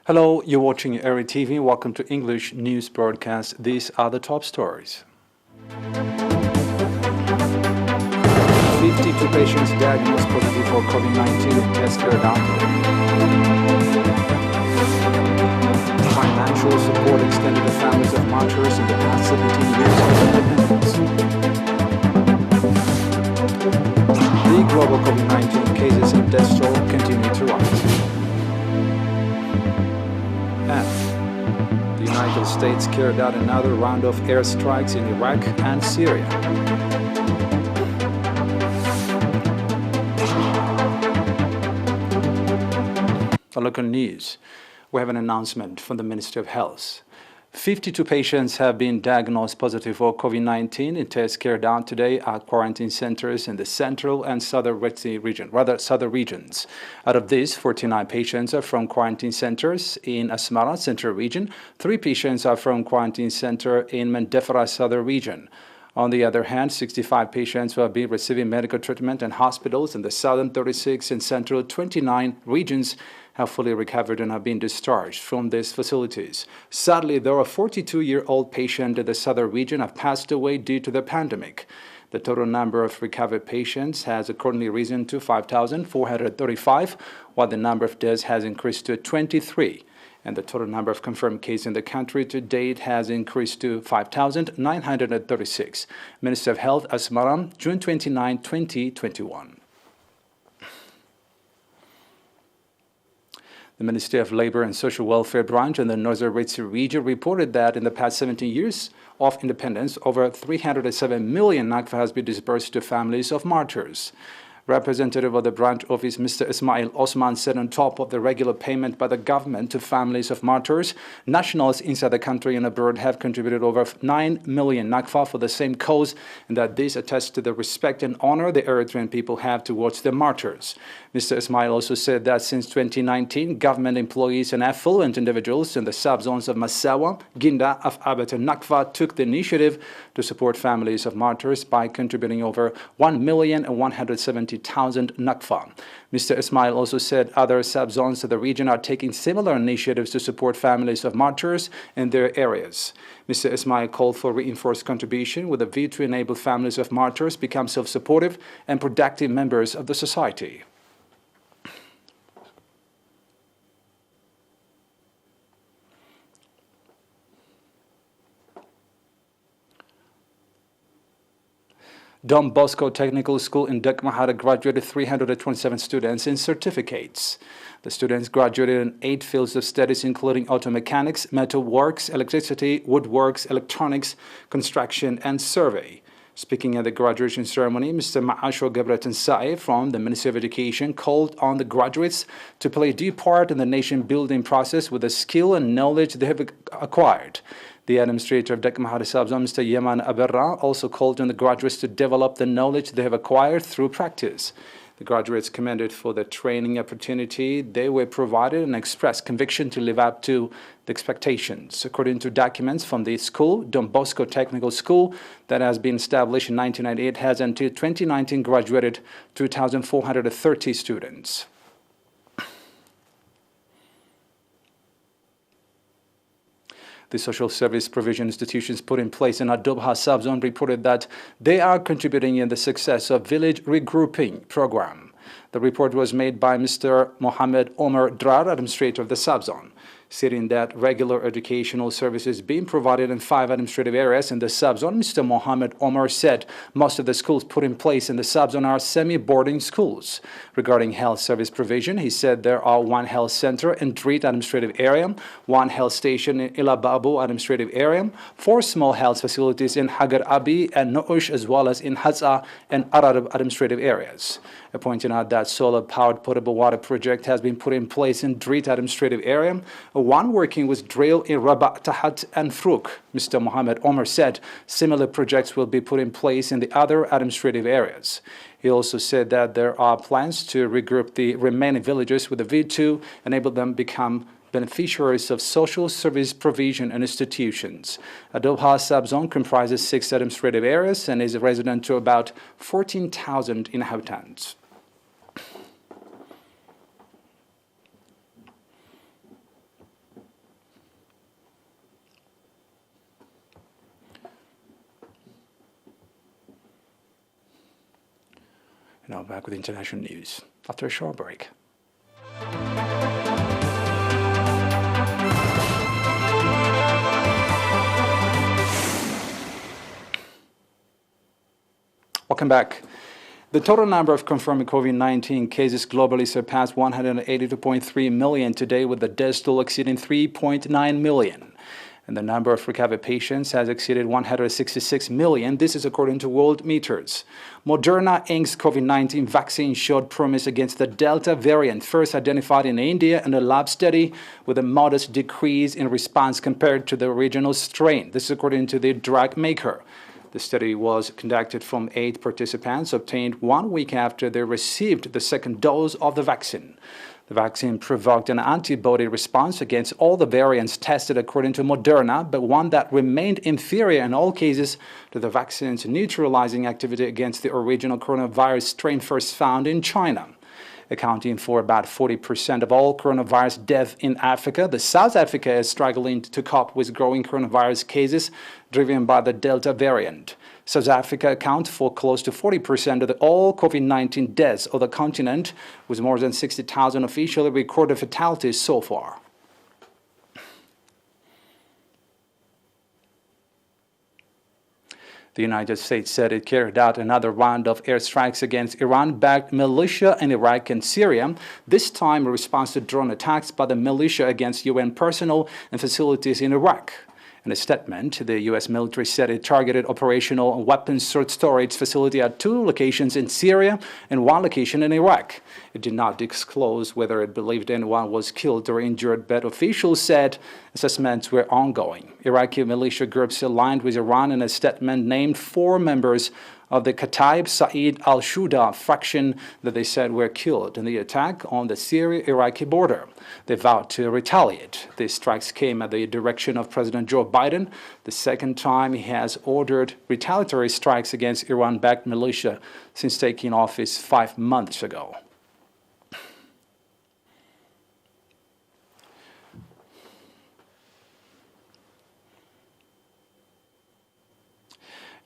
Hello, you're watching ERi-TV. Welcome to English news broadcast. These are the top stories. 52 patients diagnosed positive for COVID-19. Tests carried out today. Financial support extended to families of martyrs in the past 17 years of independence. The global COVID-19 cases and death toll continue to rise. And the United States carried out another round of airstrikes in Iraq and Syria. For local news, we have an announcement from the Ministry of Health. 52 patients have been diagnosed positive for COVID-19 in tests carried out today at quarantine centers in the central and southern regions. Out of these, 49 patients are from quarantine centers in Asmara Central Region. 3 patients are from quarantine center in Mandefara Southern Region. On the other hand, 65 patients will be receiving medical treatment in hospitals in the southern 36 and central 29 regions have fully recovered and have been discharged from these facilities. Sadly, there are 42-year-old patients in the southern region have passed away due to the pandemic. The total number of recovered patients has accordingly risen to 5,435, while the number of deaths has increased to 23. And the total number of confirmed cases in the country to date has increased to 5,936. Minister of Health, Asmara, June 29, 2021. The Ministry of Labor and Social Welfare branch in the Northern Eritrea region reported that in the past 17 years of independence, over 307 million nakfa has been disbursed to families of martyrs. Representative of the branch office, Mr. Ismail Osman, said on top of the regular payment by the government to families of martyrs, nationals inside the country and abroad have contributed over 9 million nakfa for the same cause, and that this attests to the respect and honor the Eritrean people have towards the martyrs. Mr. Ismail also said that since 2019, government employees and affluent individuals in the subzones of Massawa, Ginda, Af'abat, and Nakfa took the initiative to support families of martyrs by contributing over 1,170,000 nakfa. Mr. Ismail also said other subzones of the region are taking similar initiatives to support families of martyrs in their areas. Mr. Ismail called for reinforced contribution with a view to enable families of martyrs become self-supportive and productive members of the society. Dombosco Technical School in Dekmahara graduated 327 students in certificates. The students graduated in 8 fields of studies, including auto mechanics, metal works, electricity, woodworks, electronics, construction, and survey. Speaking at the graduation ceremony, Mr. Ma'asho Gebretensai from the Ministry of Education called on the graduates to play a due part in the nation-building process with the skill and knowledge they have acquired. The administrator of Dekmahara Subzone, Mr. Yeman Aberra, also called on the graduates to develop the knowledge they have acquired through practice. The graduates commended for the training opportunity they were provided and expressed conviction to live up to the expectations. According to documents from the school, Dombosco Technical School, that has been established in 1998, has until 2019 graduated 2,430 students. The social service provision institutions put in place in Adobha subzone reported that they are contributing in the success of village regrouping program. The report was made by Mr. Mohammed Omar Drar, administrator of the subzone, stating that regular educational services being provided in 5 administrative areas in the subzone. Mr. Mohammed Omar said most of the schools put in place in the subzone are semi-boarding schools. Regarding health service provision, he said there are 1 health center in Drit administrative area, 1 health station in Ilababu administrative area, 4 small health facilities in Hagar Abi and Noush, as well as in Hazza and Arab administrative areas. Pointing out that solar-powered potable water project has been put in place in Drit administrative area, 1 working with drill in Rabat, Tahat, and Fruk. Mr. Mohammed Omar said similar projects will be put in place in the other administrative areas. He also said that there are plans to regroup the remaining villages with a view to enable them become beneficiaries of social service provision and institutions. Adobha subzone comprises 6 administrative areas and is resident to about 14,000 inhabitants. Now back with international news after a short break. Welcome back. The total number of confirmed COVID-19 cases globally surpassed 182.3 million today, with the death toll exceeding 3.9 million. And the number of recovered patients has exceeded 166 million. This is according to World Meters. Moderna Inc.'s COVID-19 vaccine showed promise against the Delta variant, first identified in India in a lab study, with a modest decrease in response compared to the original strain. This is according to the drug maker. The study was conducted from 8 participants obtained 1 week after they received the second dose of the vaccine. The vaccine provoked an antibody response against all the variants tested according to Moderna, but one that remained inferior in all cases to the vaccine's neutralizing activity against the original coronavirus strain first found in China. Accounting for about 40% of all coronavirus deaths in Africa, South Africa is struggling to cope with growing coronavirus cases driven by the Delta variant. South Africa accounts for close to 40% of all COVID-19 deaths of the continent, with more than 60,000 officially recorded fatalities so far. The United States said it carried out another round of airstrikes against Iran-backed militia in Iraq and Syria, this time in response to drone attacks by the militia against UN personnel and facilities in Iraq. In a statement, the U.S. military said it targeted operational weapons storage facility at 2 locations in Syria and 1 location in Iraq. It did not disclose whether it believed anyone was killed or injured, but officials said assessments were ongoing. Iraqi militia groups aligned with Iran in a statement named 4 members of the Kataib Sa'id al-Shuda faction that they said were killed in the attack on the Syria-Iraqi border. They vowed to retaliate. These strikes came at the direction of President Joe Biden, the second time he has ordered retaliatory strikes against Iran-backed militia since taking office 5 months ago.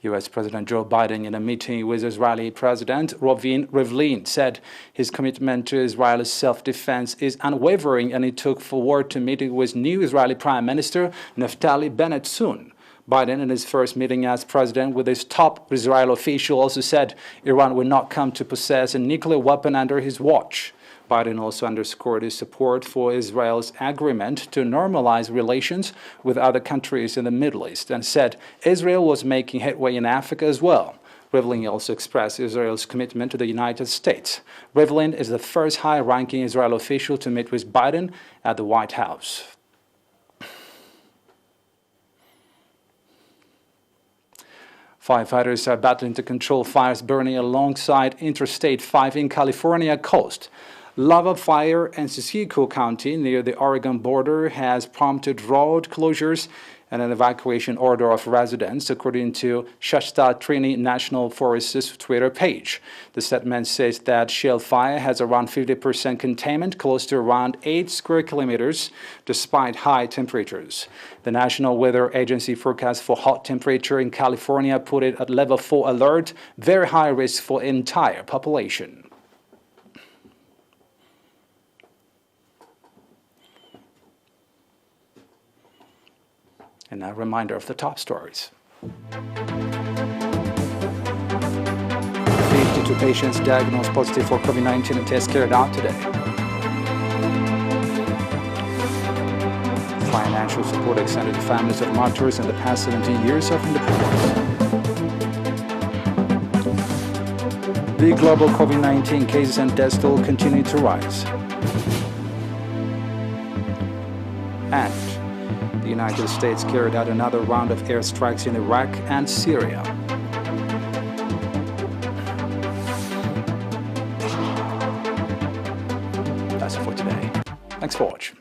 U.S. President Joe Biden, in a meeting with Israeli President Reuven Rivlin, said his commitment to Israel's self-defense is unwavering, and he took forward to meeting with new Israeli Prime Minister Naftali Bennett soon. Biden, in his first meeting as president with his top Israeli official, also said Iran will not come to possess a nuclear weapon under his watch. Biden also underscored his support for Israel's agreement to normalize relations with other countries in the Middle East and said Israel was making headway in Africa as well. Rivlin also expressed Israel's commitment to the United States. Rivlin is the first high-ranking Israeli official to meet with Biden at the White House. Firefighters are battling to control fires burning alongside Interstate 5 in California coast. Lava fire in Siskiyou County near the Oregon border has prompted road closures and an evacuation order of residents, according to Shasta Trini National Forest's Twitter page. The statement says that shale fire has around 50% containment, close to around 8 square kilometers, despite high temperatures. The National Weather Agency forecast for hot temperature in California put it at level 4 alert, very high risk for entire population. And a reminder of the top stories. 52 patients diagnosed positive for COVID-19 and tests carried out today. Financial support extended to families of martyrs in the past 17 years of independence. The global COVID-19 cases and deaths toll continue to rise. And the United States carried out another round of airstrikes in Iraq and Syria. That's it for today. Thanks for watching.